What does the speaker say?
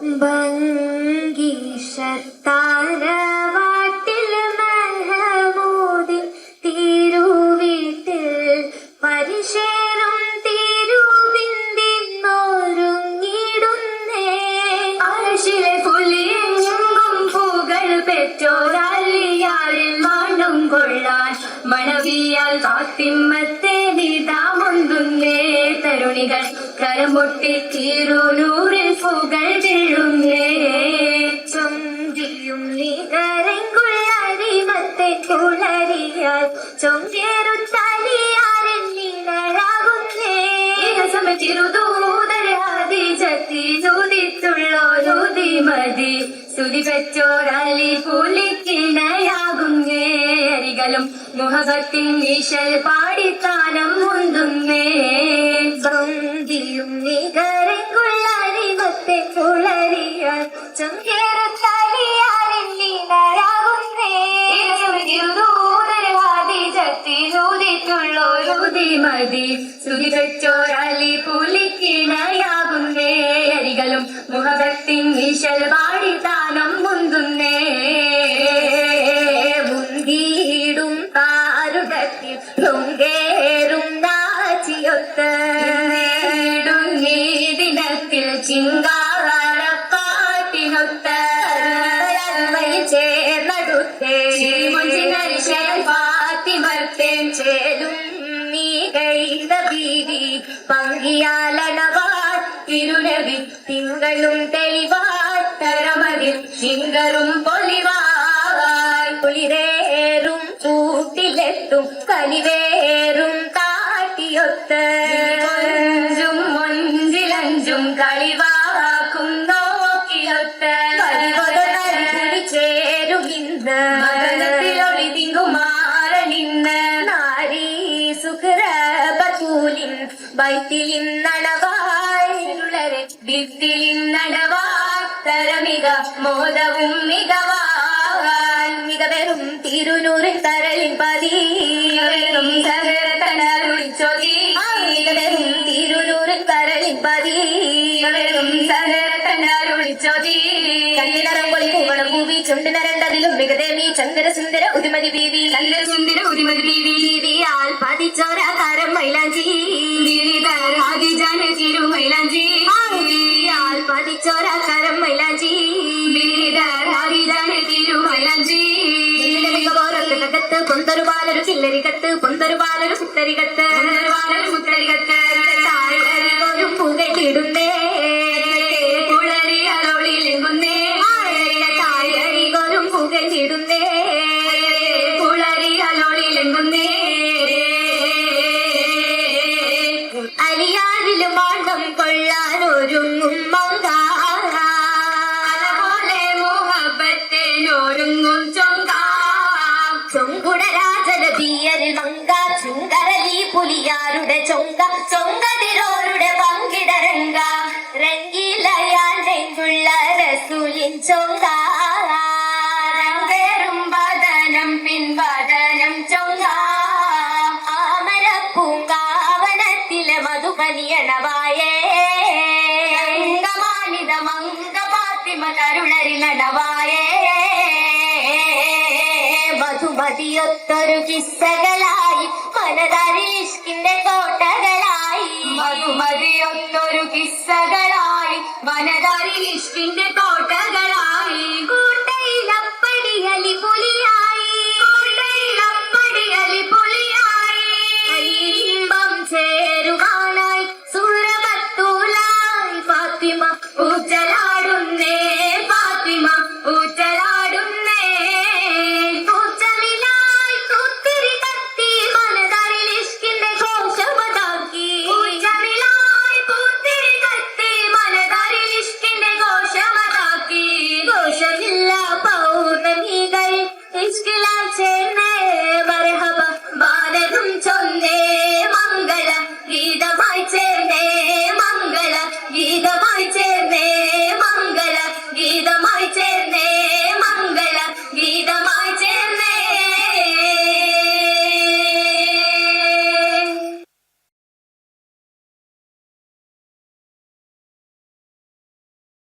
ഭംഗീഷത്താരവാട്ടിൽ മഹമൂദിൻ തിരുവീട്ടിൽ പരിശേറും തിരുവിന്തിന്നൊരുങ്ങിടുന്നേ. അരശിലെ പുലിയെങ്കും പൂകൾ പെറ്റോരാലിയാളിൽ മണം കൊള്ളാൻ മണവിയാൽ ഫാത്തിമത്തെ നിതാമൊന്തുന്നേ. തരുണികൾ കരമൊട്ടി തിരുനൂറിൽ പൂകൾ വീഴുന്നേ. ചൊങ്കിയും നികരങ്കുള്ളരിമത്തെ കുളരിയാൽ ചൊങ്കേറുത്തലിയാരെന്നിഴാകുന്നേ. തിരുദൂതരാതിജത്തി ചുതിത്തുള്ളോരുതിമതി സ്തുതി പെറ്റോരലി പുലിക്കിണയാകുന്നേ. അരികളും മുഹബത്തിൻ ഈശൽ പാടിത്താനം മുന്തുന്നേ. ഭംഗിയും നികരങ്കുള്ളരിമത്തെ കുളരിയാൽ ചൊങ്കേറുത്തലിയാരെന്നിഴാകുന്നേ. തിരുദൂതരാതിജത്തി ചുതിത്തുള്ളോരുതിമതി സ്തുതി പെറ്റോരലി പുലിക്കിണയാകുന്നേ. അരികളും മുഹബത്തിൻ ഈശൽ പാടിത്താനം മുന്തുന്നേ. മുന്തിയിടും താരുടത്തിൽ ചൊങ്കേറും നാച്ചിയൊത്ത് ദിനത്തിൽ ചിങ്കാരപ്പാട്ടിനൊത്ത് ചേർന്നടുത്തേ. ഫാത്തിമർത്തേൻ ചേലും നീ കൈത ഭീതി പങ്കിയാലനവാ തിരുനബി തിങ്കളും തെളിവാത്തരമതിൽ ശിങ്കറും പൊലിവായി കുളിരേറും കൂട്ടിലെത്തും കലിവേറും കാട്ടിയൊത്ത് മൊഞ്ചിലഞ്ചും കളിവാക്കും നോക്കിയൊത്ത് ചേരുകിന്ന് മദനത്തിലൊളിതിങ്കുമാരനിന്ന് നാരീ സുഖ്രബൂലിൻ വൈത്തിലിന്നടവായുള്ളരെ വിത്തിലിന്നടവാത്തരമിക മോദവും മികവാൻ മികവരും തിരുനൂറിൻ തരളിൻ പതിയും സകരത്തണരുളിച്ചൊതി. മികവരും തിരുനൂറിൻ തരളിൻ പതിയും സകരത്തണരുളിച്ചൊതി. കണ്ണിനറം പൊളി പൂവണം പൂവി ചുണ്ടിനരണ്ടതിലും മികദേവി ചന്ദ്ര സുന്ദര ഉരുമതി ബീവി. ചന്ദ്ര സുന്ദര ഉരുമതി ബീവി ബീവിയാൽ പതിച്ചോര കരം മൈലാഞ്ചി ആദിജാന തിരുമൈലാഞ്ചി. ബീവിയാൽ പതിച്ചോര കരം മൈലാഞ്ചി ആദിജാന തിരുമൈലാഞ്ചി. മികവോരൊക്കകത്ത് പൊന്തൊരു പാലൊരു ചില്ലരികത്ത് പൊന്തൊരു പാലൊരു പുത്തരികത്ത് പാലൊരു പുത്തരികത്ത് ഒരു പുകയിടുന്നേ. കുളരിയളൊളിലെങ്കുന്നേ താഴരികൊരും പുകയിടുന്നേ. കുളരിയളൊളിലെങ്കുന്നേ. അലിയാരിലും വാണ്ടം കൊള്ളാനൊരുങ്ങും മങ്കാലെ മുഹബത്തേനൊരുങ്ങും ചൊങ്കുടരാജന തീയരിൽ മങ്ക ചുങ്കരലി പുലിയാരുടെ ചൊങ്കതിരോരുടെ പങ്കിടരങ്ക രംഗിലയാൻ രംഗുള്ള റസൂലിൻ ചൊങ്കാരും വദനം പിൻവദനം ചൊങ്ക ആമരപ്പൂങ്കാവനത്തിലെ മധുപനിയണവായേ. മാനിത മങ്ക ഫാത്തിമ കരുളരി നടവായേ. മധുമതിയൊത്തൊരു കിസ്സകളായി മനതരിഷ്കിന്റെ കോട്ടകളായി. മധുമതിയൊത്തൊരു കിസ്സകളായി മനതരിഷ്കിന്റെ